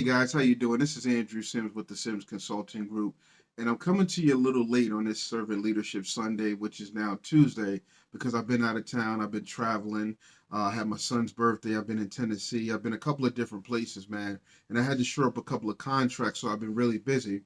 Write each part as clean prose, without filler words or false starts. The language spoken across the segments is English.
guys, how you doing? This is Andrew Sims with the Sims Consulting Group, and I'm coming to you a little late on this Servant Leadership Sunday, which is now Tuesday, because I've been out of town. I've been traveling. I had my son's birthday. I've been in Tennessee. I've been a couple of different places, man, and I had to shore up a couple of contracts, so I've been really busy.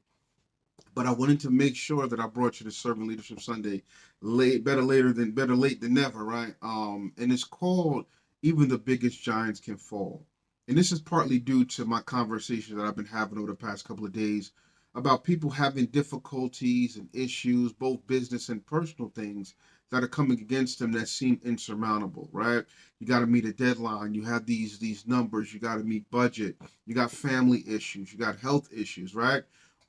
But I wanted to make sure that I brought you the Servant Leadership Sunday late, better late than never, right? And it's called "Even the Biggest Giants Can Fall," and this is partly due to my conversations that I've been having over the past couple of days about people having difficulties and issues, both business and personal things that are coming against them that seem insurmountable, right? You got to meet a deadline. You have these numbers. You got to meet budget. You got family issues. You got health issues, right?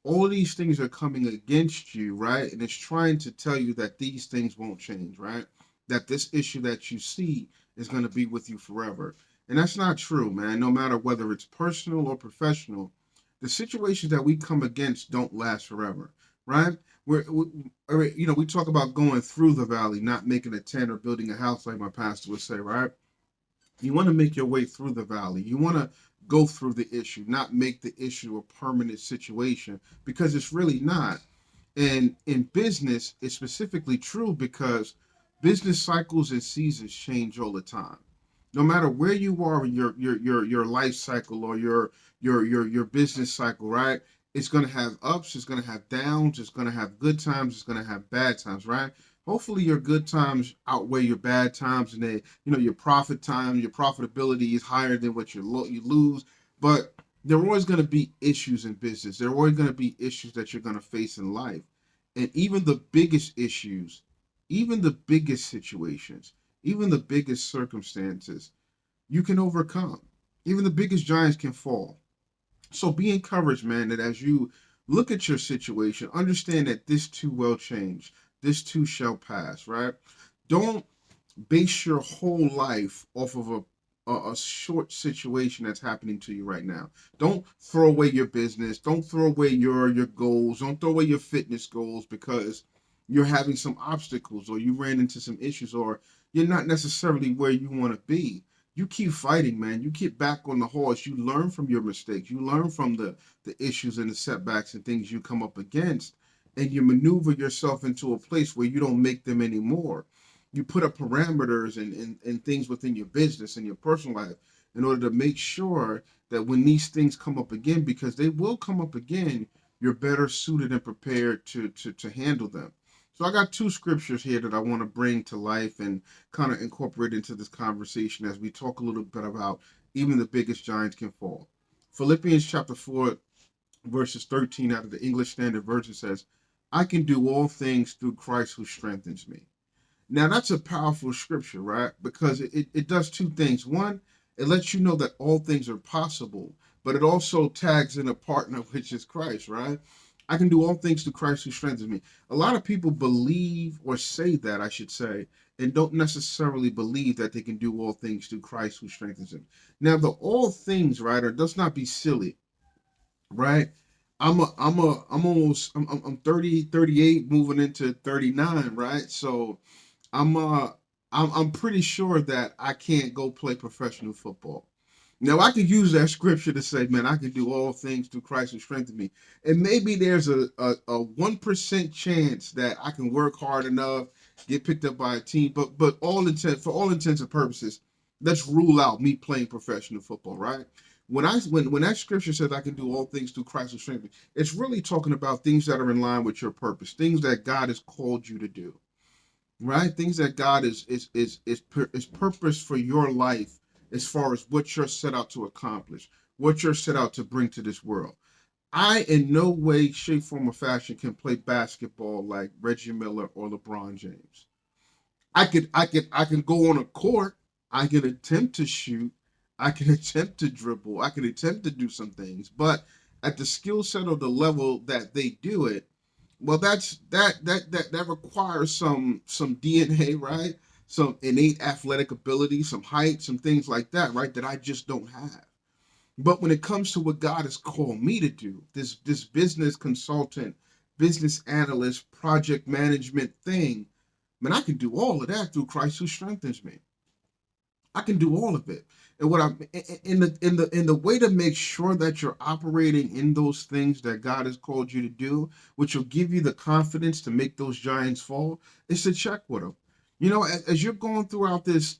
All of these things are coming against you, right? And it's trying to tell you that these things won't change, right? That this issue that you see is going to be with you forever. And that's not true, man. No matter whether it's personal or professional, the situations that we come against don't last forever, right? We talk about going through the valley, not making a tent or building a house, like my pastor would say, right? You want to make your way through the valley. You want to go through the issue, not make the issue a permanent situation, because it's really not. And in business, it's specifically true because business cycles and seasons change all the time. No matter where you are in your life cycle or your business cycle, right? It's gonna have ups, it's gonna have downs, it's gonna have good times, it's gonna have bad times, right? Hopefully your good times outweigh your bad times, and your profit time, your profitability is higher than what you lose. But there are always going to be issues in business. There are always going to be issues that you're going to face in life. And even the biggest issues, even the biggest situations, even the biggest circumstances, you can overcome. Even the biggest giants can fall. So be encouraged, man, that as you look at your situation, understand that this too will change. This too shall pass, right? Don't base your whole life off of a short situation that's happening to you right now. Don't throw away your business. Don't throw away your goals. Don't throw away your fitness goals because you're having some obstacles or you ran into some issues or you're not necessarily where you want to be. You keep fighting, man. You get back on the horse. You learn from your mistakes. You learn from the issues and the setbacks and things you come up against, and you maneuver yourself into a place where you don't make them anymore. You put up parameters and things within your business and your personal life in order to make sure that when these things come up again, because they will come up again, you're better suited and prepared to handle them. So I got two scriptures here that I want to bring to life and kind of incorporate into this conversation as we talk a little bit about even the biggest giants can fall. Philippians chapter 4, verses 13 out of the English Standard Version says, I can do all things through Christ who strengthens me. Now that's a powerful scripture, right? Because it does two things. One, it lets you know that all things are possible, but it also tags in a partner, which is Christ, right? I can do all things through Christ who strengthens me. A lot of people believe or say that, I should say, and don't necessarily believe that they can do all things through Christ who strengthens them. Now, the all things, right, or does not be silly, right? I'm 30, 38, moving into 39, right? So I'm uh I'm pretty sure that I can't go play professional football. Now I could use that scripture to say, man, I can do all things through Christ who strengthens me. And maybe there's a 1% chance that I can work hard enough, get picked up by a team, but for all intents and purposes, let's rule out me playing professional football, right? When that scripture says I can do all things through Christ who strengthens me, it's really talking about things that are in line with your purpose, things that God has called you to do, right? Things that God is purpose for your life as far as what you're set out to accomplish, what you're set out to bring to this world. I in no way, shape, form, or fashion can play basketball like Reggie Miller or LeBron James. I can go on a court. I can attempt to shoot. I can attempt to dribble. I can attempt to do some things, but at the skill set or the level that they do it, well, that requires some DNA, right? Some innate athletic ability, some height, some things like that, right? That I just don't have. But when it comes to what God has called me to do, this business consultant, business analyst, project management thing, man, I can do all of that through Christ who strengthens me. I can do all of it. And what I'm in the way to make sure that you're operating in those things that God has called you to do, which will give you the confidence to make those giants fall, is to check with them. You know, as you're going throughout this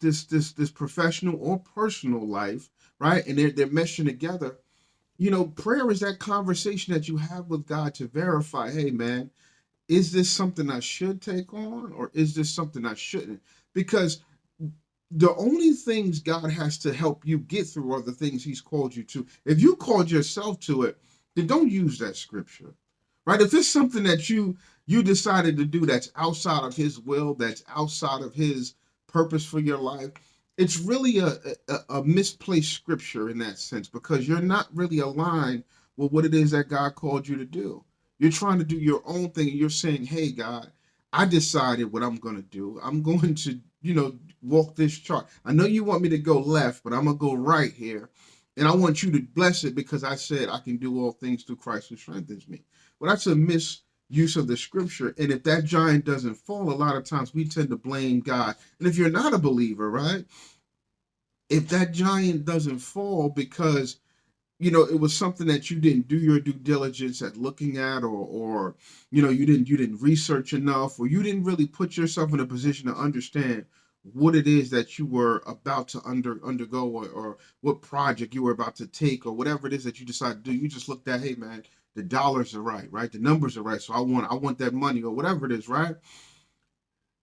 professional or personal life, right? And they're meshing together. You know, prayer is that conversation that you have with God to verify, hey man, is this something I should take on or is this something I shouldn't? Because the only things God has to help you get through are the things He's called you to. If you called yourself to it, then don't use that scripture, right? If it's something that you decided to do that's outside of His will, that's outside of His purpose for your life, it's really a misplaced scripture in that sense because you're not really aligned with what it is that God called you to do. You're trying to do your own thing, and you're saying, "Hey, God, I decided what I'm going to do. I'm going to, walk this chart. I know you want me to go left, but I'm going to go right here. And I want you to bless it because I said I can do all things through Christ who strengthens me." Well, that's a misuse of the scripture. And if that giant doesn't fall, a lot of times we tend to blame God. And if you're not a believer, right? If that giant doesn't fall because it was something that you didn't do your due diligence at looking at, or you didn't research enough, or you didn't really put yourself in a position to understand what it is that you were about to undergo, or what project you were about to take, or whatever it is that you decide to do. You just looked at, hey man, the dollars are right, the numbers are right, so I want that money, or whatever it is, right?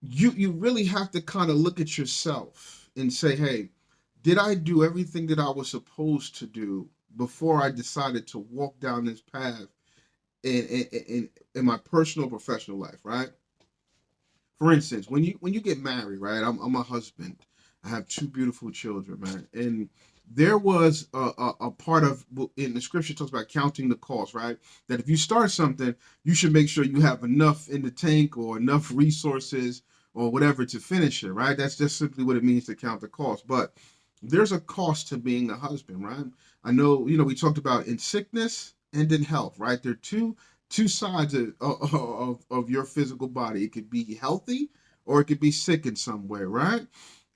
You really have to kind of look at yourself and say, hey, did I do everything that I was supposed to do before I decided to walk down this path in my personal professional life, right? For instance, when you get married, right? I'm a husband. I have two beautiful children, man. And there was a part of in the scripture talks about counting the cost, right? That if you start something, you should make sure you have enough in the tank or enough resources or whatever to finish it, right? That's just simply what it means to count the cost. But there's a cost to being a husband, right? I know, we talked about in sickness and in health, right? There are two sides of your physical body. It could be healthy or it could be sick in some way, right?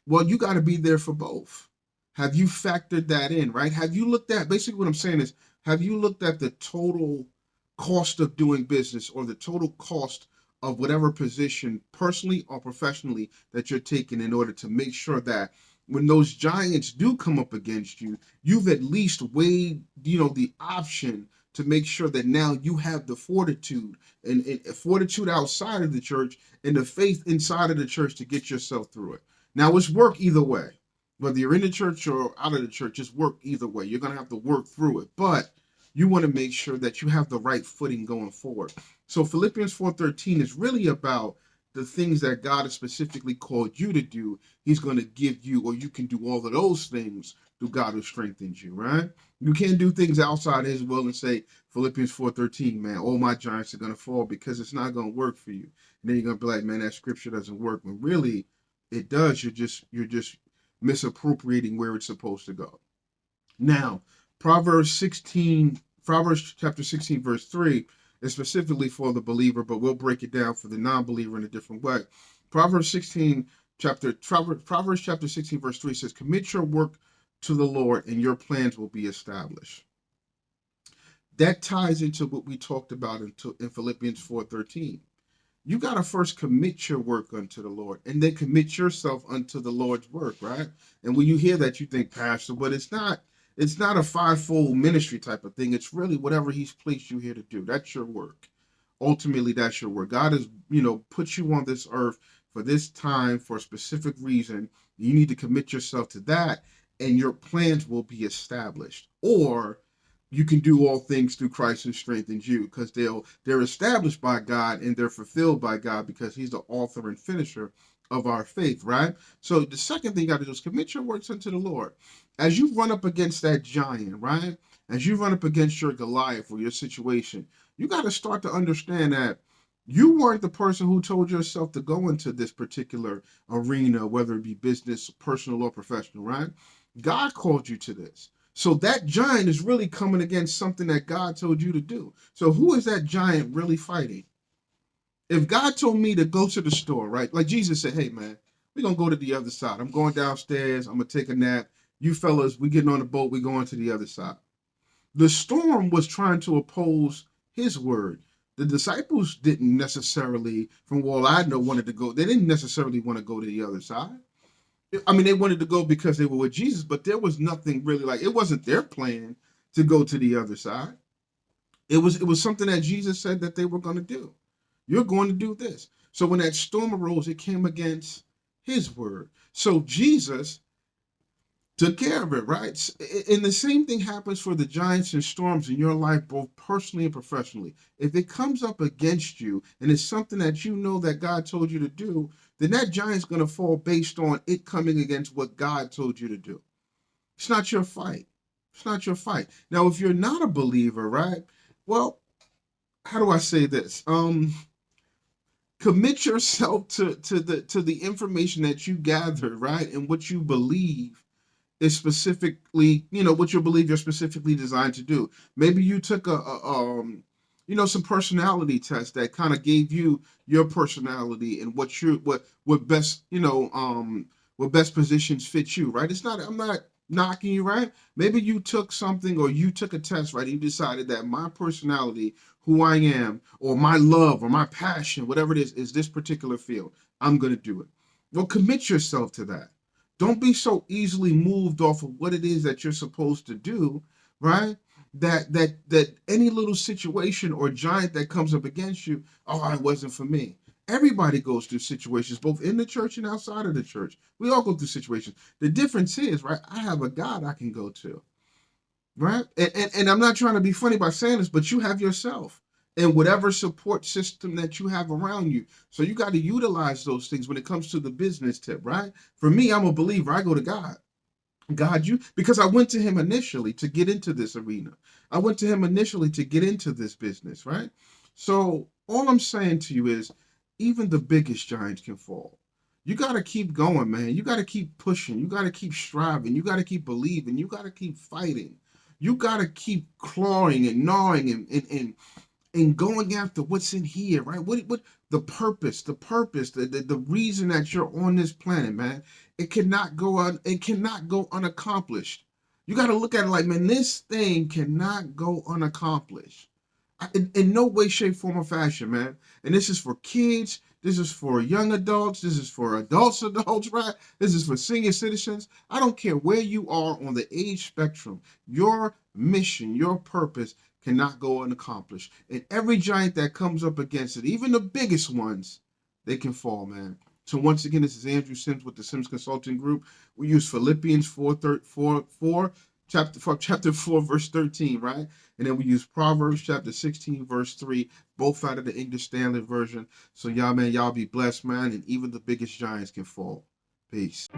Well, you got to be there for both. Have you factored that in, right? Have you looked at, basically what I'm saying is, have you looked at the total cost of doing business or the total cost of whatever position, personally or professionally, that you're taking in order to make sure that when those giants do come up against you, you've at least weighed, the option to make sure that now you have the fortitude and fortitude outside of the church and the faith inside of the church to get yourself through it. Now it's work either way. Whether you're in the church or out of the church, it's work either way. You're going to have to work through it. But you want to make sure that you have the right footing going forward. So Philippians 4:13 is really about the things that God has specifically called you to do. He's going to give you, or you can do all of those things through God who strengthens you, right? You can't do things outside His will and say, Philippians 4:13, man, all my giants are going to fall, because it's not going to work for you. And then you're going to be like, man, that scripture doesn't work. When really it does. You're just misappropriating where it's supposed to go. Now, Proverbs chapter 16, verse 3 is specifically for the believer, but we'll break it down for the non-believer in a different way. Proverbs chapter 16, verse 3 says, "Commit your work to the Lord, and your plans will be established." That ties into what we talked about in Philippians 4:13. You got to first commit your work unto the Lord, and then commit yourself unto the Lord's work, right? And when you hear that, you think, Pastor, but it's not a fivefold ministry type of thing. It's really whatever He's placed you here to do. That's your work. Ultimately, that's your work. God has, put you on this earth for this time for a specific reason. You need to commit yourself to that, and your plans will be established. Or you can do all things through Christ who strengthens you, because they're established by God and they're fulfilled by God because He's the author and finisher of our faith, right? So the second thing you got to do is commit your works unto the Lord. As you run up against that giant, right? As you run up against your Goliath or your situation, you got to start to understand that you weren't the person who told yourself to go into this particular arena, whether it be business, personal, or professional, right? God called you to this. So that giant is really coming against something that God told you to do. So who is that giant really fighting? If God told me to go to the store, right? Like Jesus said, hey man, we're gonna go to the other side. I'm going downstairs, I'm gonna take a nap. You fellas, we getting on the boat, we going to the other side. The storm was trying to oppose his word. The disciples didn't necessarily, from what I know, wanted to go. They didn't necessarily want to go to the other side. I mean, they wanted to go because they were with Jesus, but there was nothing really like it wasn't their plan to go to the other side. It was something that Jesus said that they were going to do. You're going to do this. So when that storm arose, it came against his word. So Jesus took care of it, right? And the same thing happens for the giants and storms in your life, both personally and professionally. If it comes up against you and it's something that you know that God told you to do, then that giant's going to fall based on it coming against what God told you to do. It's not your fight. It's not your fight. Now, if you're not a believer, right? Well, how do I say this? Commit yourself to the information that you gathered, right? And what you believe is specifically, what you believe you're specifically designed to do. Maybe you took some personality test that kind of gave you your personality and what best, what best positions fit you, right? I'm not knocking you, right? Maybe you took something or you took a test, right? And you decided that my personality, who I am, or my love or my passion, whatever it is this particular field. I'm going to do it. Well, commit yourself to that. Don't be so easily moved off of what it is that you're supposed to do, right? That any little situation or giant that comes up against you, oh, it wasn't for me. Everybody goes through situations, both in the church and outside of the church. We all go through situations. The difference is, right? I have a God I can go to, right? And I'm not trying to be funny by saying this, but you have yourself and whatever support system that you have around you. So you got to utilize those things when it comes to the business tip, right? For me, I'm a believer. I go to God. God, because I went to him initially to get into this arena. I went to him initially to get into this business, right? So all I'm saying to you is even the biggest giants can fall. You got to keep going, man. You got to keep pushing. You got to keep striving. You got to keep believing. You got to keep fighting. You got to keep clawing and gnawing and going after what's in here, right? What the reason that you're on this planet, man. It cannot go unaccomplished. You got to look at it like, man, this thing cannot go unaccomplished. In no way, shape, form, or fashion, man. And this is for kids. This is for young adults. This is for adults, right? This is for senior citizens. I don't care where you are on the age spectrum. Your mission, your purpose cannot go unaccomplished. And every giant that comes up against it, even the biggest ones, they can fall, man. So once again, this is Andrew Sims with the Sims Consulting Group. We use Philippians 4, chapter 4, verse 13, right? And then we use Proverbs chapter 16, verse 3, both out of the English Standard Version. So y'all, man, y'all be blessed, man. And even the biggest giants can fall. Peace.